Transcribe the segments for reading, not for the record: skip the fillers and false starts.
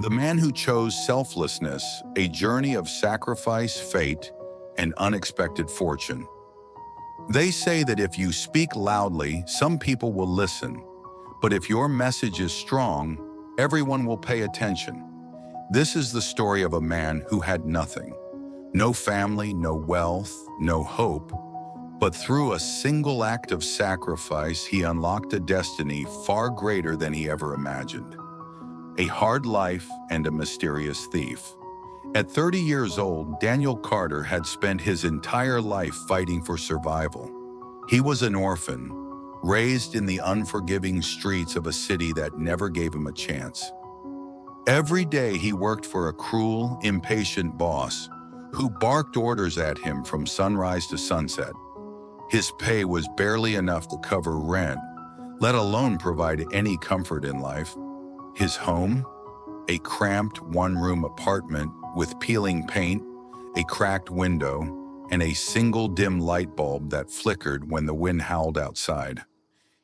The man who chose selflessness, a journey of sacrifice, fate, and unexpected fortune. They say that if you speak loudly, some people will listen, but if your message is strong, everyone will pay attention. This is the story of a man who had nothing. No family, no wealth, no hope. But through a single act of sacrifice, he unlocked a destiny far greater than he ever imagined. A hard life and a mysterious thief. At 30 years old, Daniel Carter had spent his entire life fighting for survival. He was an orphan, raised in the unforgiving streets of a city that never gave him a chance. Every day he worked for a cruel, impatient boss who barked orders at him from sunrise to sunset. His pay was barely enough to cover rent, let alone provide any comfort in life. His home? A cramped one-room apartment with peeling paint, a cracked window, and a single dim light bulb that flickered when the wind howled outside.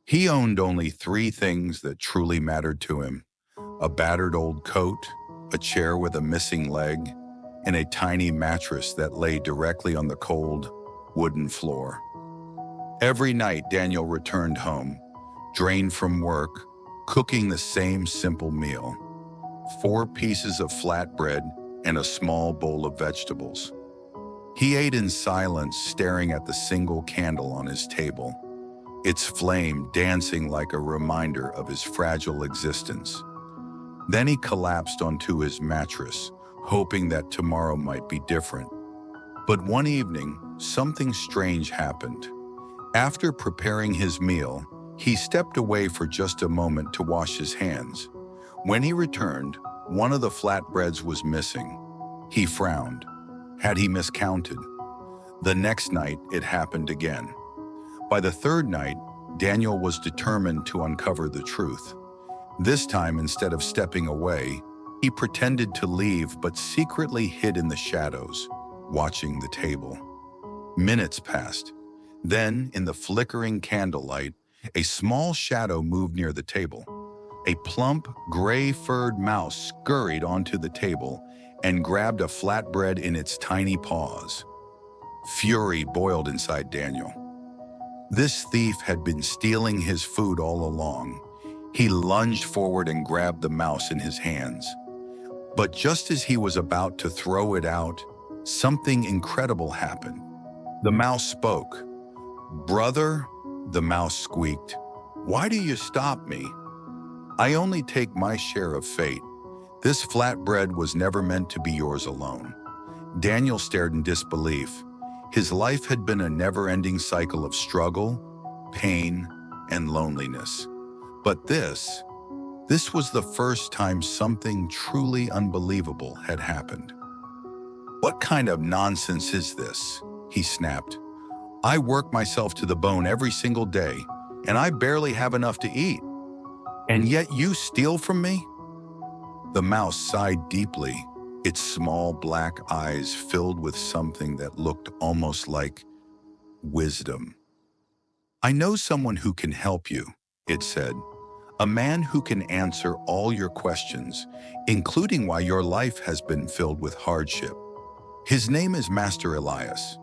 He owned only three things that truly mattered to him: a battered old coat, a chair with a missing leg, and a tiny mattress that lay directly on the cold, wooden floor. Every night, Daniel returned home, drained from work, cooking the same simple meal: 4 pieces of flatbread and a small bowl of vegetables. He ate in silence, staring at the single candle on his table, its flame dancing like a reminder of his fragile existence. Then he collapsed onto his mattress, hoping that tomorrow might be different. But one evening, something strange happened. After preparing his meal, he stepped away for just a moment to wash his hands. When he returned, one of the flatbreads was missing. He frowned. Had he miscounted? The next night, it happened again. By the third night, Daniel was determined to uncover the truth. This time, instead of stepping away, he pretended to leave but secretly hid in the shadows, watching the table. Minutes passed. Then, in the flickering candlelight, a small shadow moved near the table. A plump, gray-furred mouse scurried onto the table and grabbed a flatbread in its tiny paws. Fury boiled inside Daniel. This thief had been stealing his food all along. He lunged forward and grabbed the mouse in his hands. But just as he was about to throw it out, something incredible happened. The mouse spoke. "Brother," the mouse squeaked, "why do you stop me? I only take my share of fate. This flatbread was never meant to be yours alone." Daniel stared in disbelief. His life had been a never-ending cycle of struggle, pain, and loneliness. But this was the first time something truly unbelievable had happened. "What kind of nonsense is this?" he snapped. "I work myself to the bone every single day, and I barely have enough to eat. And yet you steal from me?" The mouse sighed deeply, its small black eyes filled with something that looked almost like wisdom. "I know someone who can help you," it said. "A man who can answer all your questions, including why your life has been filled with hardship. His name is Master Elias.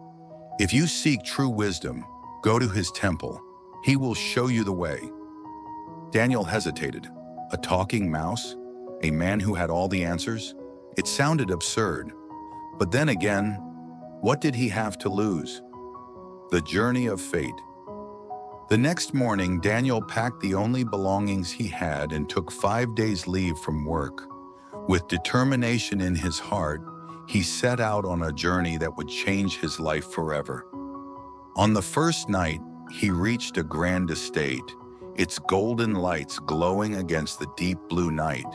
If you seek true wisdom, go to his temple. He will show you the way." Daniel hesitated. A talking mouse? A man who had all the answers? It sounded absurd. But then again, what did he have to lose? The journey of fate. The next morning, Daniel packed the only belongings he had and took 5 days leave from work. With determination in his heart, he set out on a journey that would change his life forever. On the first night, he reached a grand estate, its golden lights glowing against the deep blue night.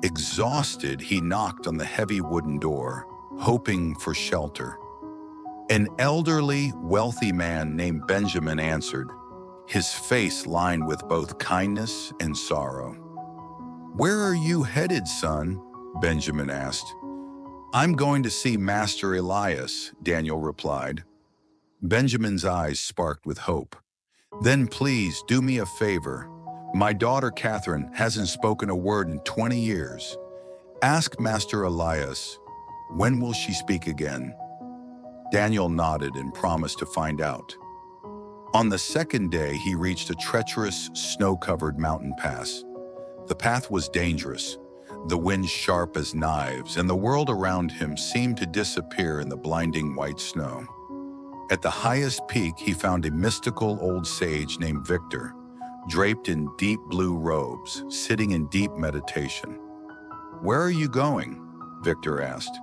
Exhausted, he knocked on the heavy wooden door, hoping for shelter. An elderly, wealthy man named Benjamin answered, his face lined with both kindness and sorrow. "Where are you headed, son?" Benjamin asked. "I'm going to see Master Elias," Daniel replied. Benjamin's eyes sparked with hope. "Then please do me a favor. My daughter Catherine hasn't spoken a word in 20 years. Ask Master Elias, when will she speak again? Daniel nodded and promised to find out. On the second day, he reached a treacherous, snow-covered mountain pass. The path was dangerous, the wind sharp as knives, and the world around him seemed to disappear in the blinding white snow. At the highest peak, he found a mystical old sage named Victor, draped in deep blue robes, sitting in deep meditation. "Where are you going?" Victor asked.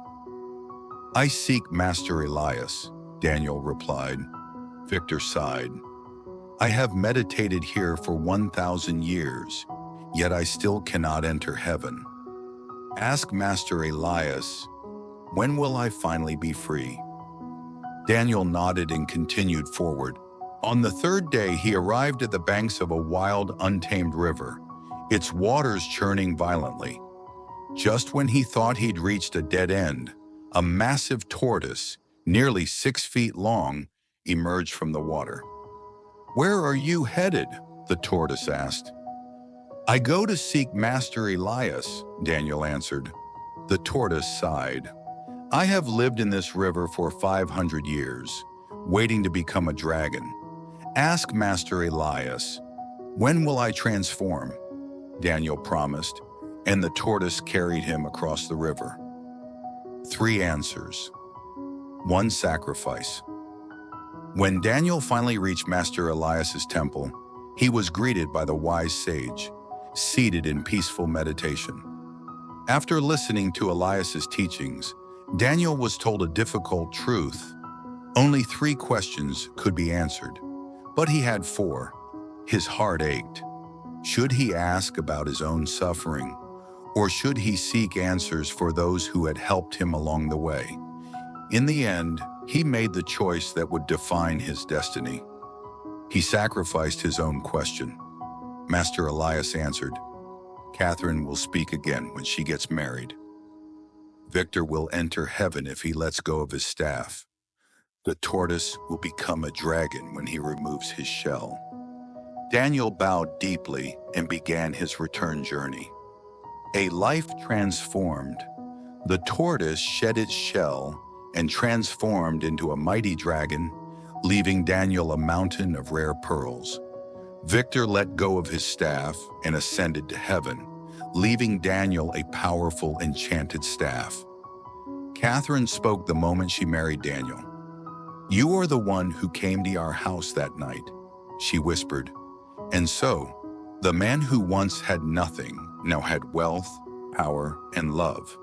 "I seek Master Elias," Daniel replied. Victor sighed. "I have meditated here for 1,000 years, yet I still cannot enter heaven. Ask Master Elias, when will I finally be free?" Daniel nodded and continued forward. On the third day, he arrived at the banks of a wild, untamed river, its waters churning violently. Just when he thought he'd reached a dead end, a massive tortoise, nearly 6 feet long, emerged from the water. "Where are you headed?" the tortoise asked. "I go to seek Master Elias," Daniel answered. The tortoise sighed. "I have lived in this river for 500 years, waiting to become a dragon. Ask Master Elias, when will I transform?" Daniel promised, and the tortoise carried him across the river. 3 answers. 1 sacrifice. When Daniel finally reached Master Elias's temple, he was greeted by the wise sage, seated in peaceful meditation. After listening to Elias's teachings, Daniel was told a difficult truth. Only 3 questions could be answered, but he had 4. His heart ached. Should he ask about his own suffering, or should he seek answers for those who had helped him along the way? In the end, he made the choice that would define his destiny. He sacrificed his own question. Master Elias answered, "Catherine will speak again when she gets married. Victor will enter heaven if he lets go of his staff. The tortoise will become a dragon when he removes his shell." Daniel bowed deeply and began his return journey. A life transformed. The tortoise shed its shell and transformed into a mighty dragon, leaving Daniel a mountain of rare pearls. Victor let go of his staff and ascended to heaven, leaving Daniel a powerful, enchanted staff. Catherine spoke the moment she married Daniel. "You are the one who came to our house that night," she whispered. And so, the man who once had nothing now had wealth, power, and love.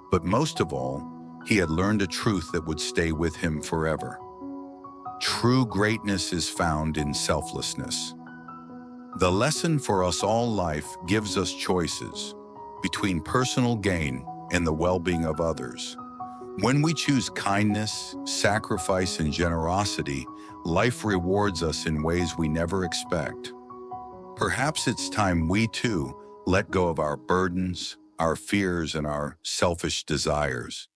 But most of all, he had learned a truth that would stay with him forever. True greatness is found in selflessness. The lesson for us all: life gives us choices between personal gain and the well-being of others. When we choose kindness, sacrifice, and generosity, life rewards us in ways we never expect. Perhaps it's time we too let go of our burdens, our fears, and our selfish desires.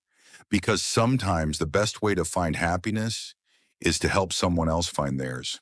Because sometimes the best way to find happiness is to help someone else find theirs.